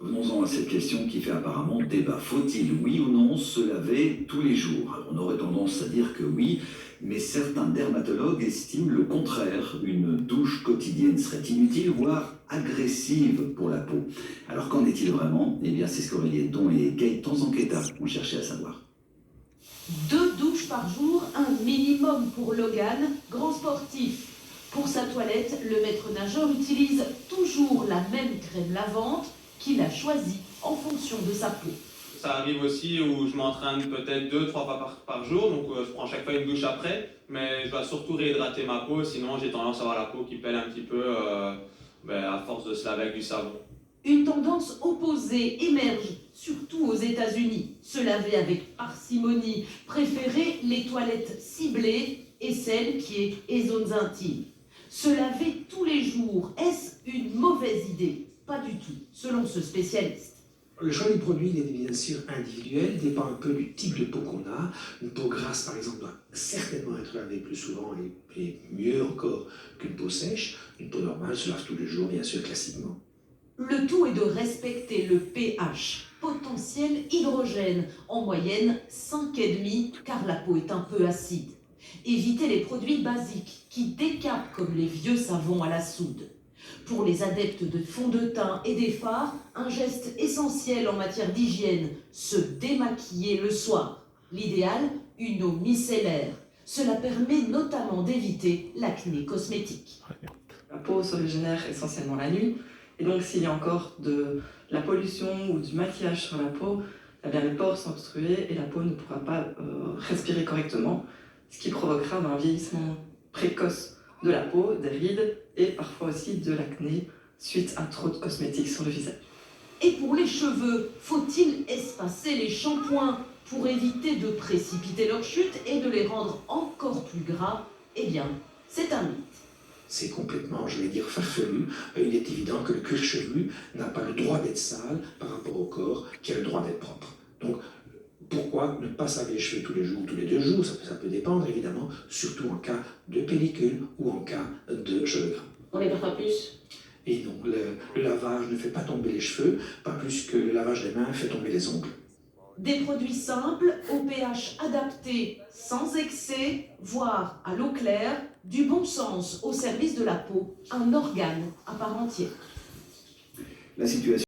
Venons-en à cette question qui fait apparemment débat. Faut-il, oui ou non, se laver tous les jours? Alors, on aurait tendance à dire que oui, mais certains dermatologues estiment le contraire. Une douche quotidienne serait inutile, voire agressive pour la peau. Alors qu'en est-il vraiment? Eh bien, c'est ce qu'Aurélien Don et Gaëtan Zanqueta ont cherché à savoir. 2 douches par jour, un minimum pour Logan, grand sportif. Pour sa toilette, le maître nageur utilise toujours la même crème lavante qu'il a choisie en fonction de sa peau. Ça arrive aussi où je m'entraîne peut-être 2-3 fois par jour, donc je prends chaque fois une douche après, mais je dois surtout réhydrater ma peau, sinon j'ai tendance à avoir la peau qui pèle un petit peu à force de se laver avec du savon. Une tendance opposée émerge, surtout aux États-Unis. Se laver avec parcimonie, préférer les toilettes ciblées et celles qui est les zones intimes. Se laver tous les jours, est-ce une mauvaise idée? Pas du tout, selon ce spécialiste. Le choix du produit, il est bien sûr individuel, dépend un peu du type de peau qu'on a. Une peau grasse, par exemple, doit certainement être lavée plus souvent et mieux encore qu'une peau sèche. Une peau normale se lave tous les jours, bien sûr, classiquement. Le tout est de respecter le pH, potentiel hydrogène, en moyenne 5,5 car la peau est un peu acide. Éviter les produits basiques qui décapent comme les vieux savons à la soude. Pour les adeptes de fond de teint et des fards, un geste essentiel en matière d'hygiène, se démaquiller le soir. L'idéal, une eau micellaire. Cela permet notamment d'éviter l'acné cosmétique. La peau se régénère essentiellement la nuit, et donc s'il y a encore de la pollution ou du maquillage sur la peau, eh bien les pores sont obstrués et la peau ne pourra pas respirer correctement, ce qui provoquera un vieillissement précoce de la peau, des rides et parfois aussi de l'acné suite à trop de cosmétiques sur le visage. Et pour les cheveux, faut-il espacer les shampoings pour éviter de précipiter leur chute et de les rendre encore plus gras? Eh bien, c'est un mythe. C'est complètement, je vais dire, farfelu. Il est évident que le cuir chevelu n'a pas le droit d'être sale par rapport au corps qui a le droit d'être propre. Donc, pourquoi ne pas se laver les cheveux tous les jours, tous les 2 jours? Ça peut dépendre, évidemment, surtout en cas de pellicule ou en cas de cheveux gras. On les perd pas plus? Et non, le lavage ne fait pas tomber les cheveux, pas plus que le lavage des mains fait tomber les ongles. Des produits simples, au pH adapté, sans excès, voire à l'eau claire, du bon sens au service de la peau, un organe à part entière. La situation